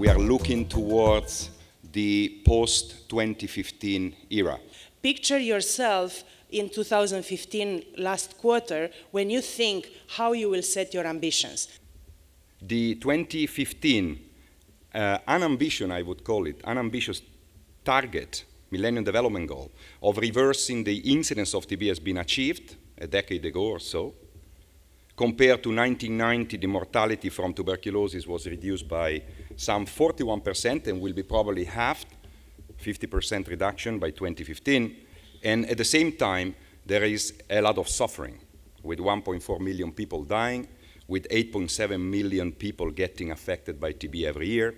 we are looking towards the post-2015 era. Picture yourself in 2015, last quarter, when you think how you will set your ambitions. The 2015 unambitious, I would call it, unambitious target, Millennium Development Goal, of reversing the incidence of TB has been achieved a decade ago or so. Compared to 1990, the mortality from tuberculosis was reduced by some 41% and will be probably halved, 50% reduction by 2015. And at the same time, there is a lot of suffering, with 1.4 million people dying, with 8.7 million people getting affected by TB every year.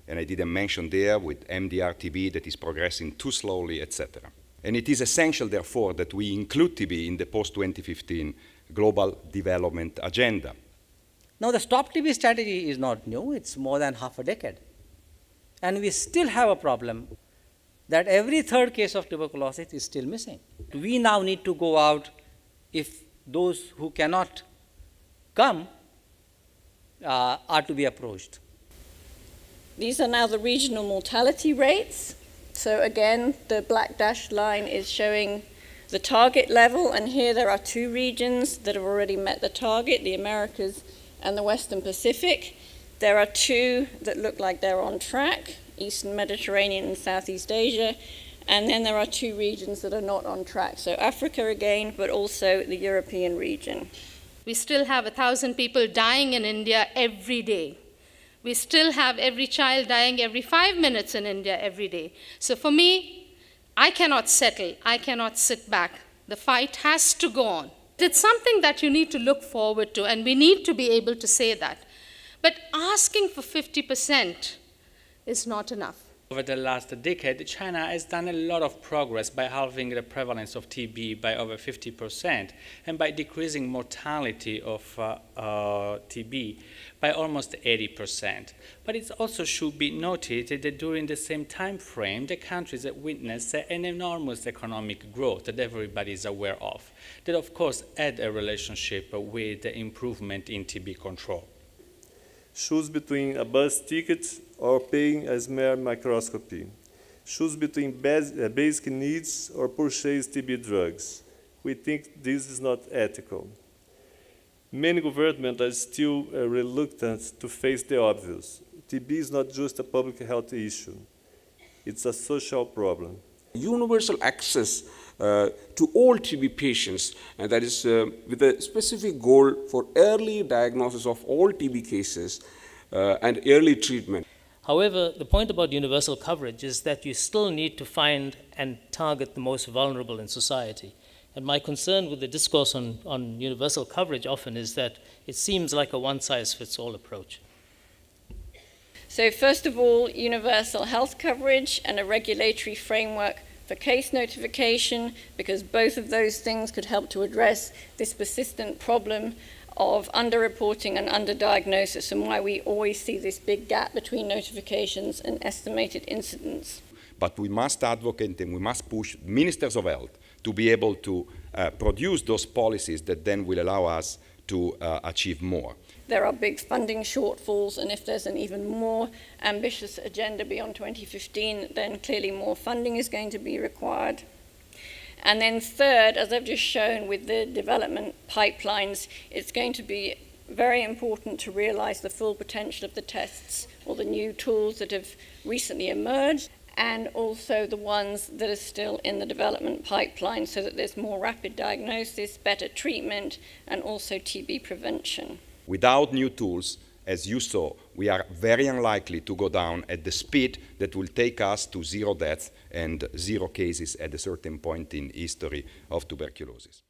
And I didn't mention there with MDR TB that is progressing too slowly, etc. And it is essential, therefore, that we include TB in the post-2015 global development agenda. Now, the Stop TB strategy is not new. It's more than half a decade. And we still have a problem that every third case of tuberculosis is still missing. We now need to go out if those who cannot come are to be approached. These are now the regional mortality rates. So again, the black dashed line is showing the target level, and here there are two regions that have already met the target, the Americas and the Western Pacific. There are two that look like they're on track, Eastern Mediterranean and Southeast Asia, and then there are two regions that are not on track. So Africa again, but also the European region. We still have 1,000 people dying in India every day. We still have every child dying every 5 minutes in India every day. So for me, I cannot settle. I cannot sit back. The fight has to go on. It's something that you need to look forward to, and we need to be able to say that. But asking for 50% is not enough. Over the last decade, China has done a lot of progress by halving the prevalence of TB by over 50% and by decreasing mortality of TB by almost 80%. But it also should be noted that during the same time frame, the countries have witnessed an enormous economic growth that everybody is aware of, that of course had a relationship with the improvement in TB control. Choose between a bus ticket or paying a smear microscopy. Choose between basic needs or purchase TB drugs. We think this is not ethical. Many governments are still reluctant to face the obvious. TB is not just a public health issue. It's a social problem. Universal access to all TB patients, and that is with a specific goal for early diagnosis of all TB cases and early treatment. However, the point about universal coverage is that you still need to find and target the most vulnerable in society. And my concern with the discourse on universal coverage often is that it seems like a one-size-fits-all approach. So first of all, universal health coverage and a regulatory framework for case notification, because both of those things could help to address this persistent problem of underreporting and underdiagnosis, and why we always see this big gap between notifications and estimated incidence. But we must advocate and we must push ministers of health to be able to produce those policies that then will allow us to achieve more. There are big funding shortfalls, and if there's an even more ambitious agenda beyond 2015, then clearly more funding is going to be required. And then third, as I've just shown with the development pipelines, it's going to be very important to realize the full potential of the tests or the new tools that have recently emerged, and also the ones that are still in the development pipeline, so that there's more rapid diagnosis, better treatment, and also TB prevention. Without new tools, as you saw, we are very unlikely to go down at the speed that will take us to 0 deaths and 0 cases at a certain point in history of tuberculosis.